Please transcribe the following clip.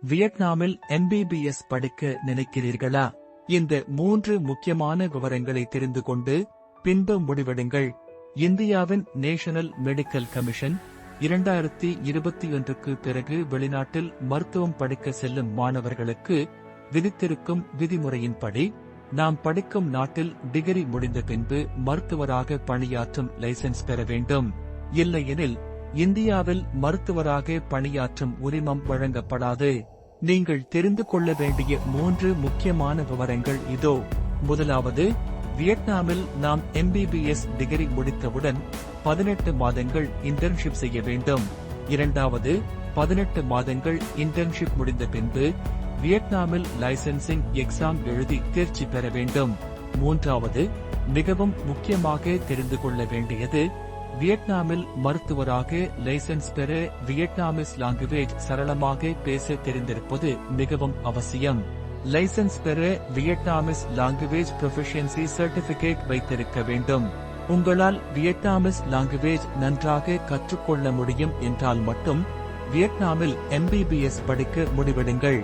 வியட்நாமில் MBBS படிக்க நினைக்கிறீர்களா? இந்த 3 முக்கியமான விவரங்களை தெரிந்து கொண்டு பின்பு முடிவெடுங்கள். இந்தியாவின் நேஷனல் மெடிக்கல் கமிஷன் 2021க்கு பிறகு வெளிநாட்டில் மருத்துவம் படிக்க செல்லும் மாணவர்களுக்கு விதித்திருக்கும் விதிமுறையின்படி, நாம் படிக்கும் நாட்டில் டிகிரி முடிந்த பின்பு மருத்துவராக பணியாற்றும் லைசென்ஸ் பெற வேண்டும். இல்லையெனில் இந்தியாவில் மருத்துவராக பணியாற்றும் உரிமம் வழங்கப்படாது. நீங்கள் தெரிந்து கொள்ள வேண்டிய 3 முக்கியமான விவரங்கள் இதோ. முதலாவது, வியட்நாமில் நாம் MBBS டிகிரி முடித்தவுடன் 18 மாதங்கள் இன்டர்ன்ஷிப் செய்ய வேண்டும். இரண்டாவது, 18 மாதங்கள் இன்டர்ன்ஷிப் முடிந்த பின்பு வியட்நாமில் லைசென்சிங் எக்ஸாம் எழுதி தேர்ச்சி பெற வேண்டும். மூன்றாவது, மிகவும் முக்கியமாக தெரிந்து கொள்ள வேண்டியது, வியட்நாமில் மருத்துவராக லைசென்ஸ் பெற வியட்நாமிஸ் லாங்குவேஜ் சரளமாக பேச தெரிந்திருப்பது மிகவும் அவசியம். லைசென்ஸ் பெற வியட்நாமிஸ் லாங்குவேஜ் ப்ரொஃபிஷியன்சி சர்டிபிகேட் வைத்திருக்க வேண்டும். உங்களால் வியட்நாமிஸ் லாங்குவேஜ் நன்றாக கற்றுக்கொள்ள முடியும் என்றால் மட்டும் வியட்நாமில் MBBS படிக்க முடிவெடுங்கள்.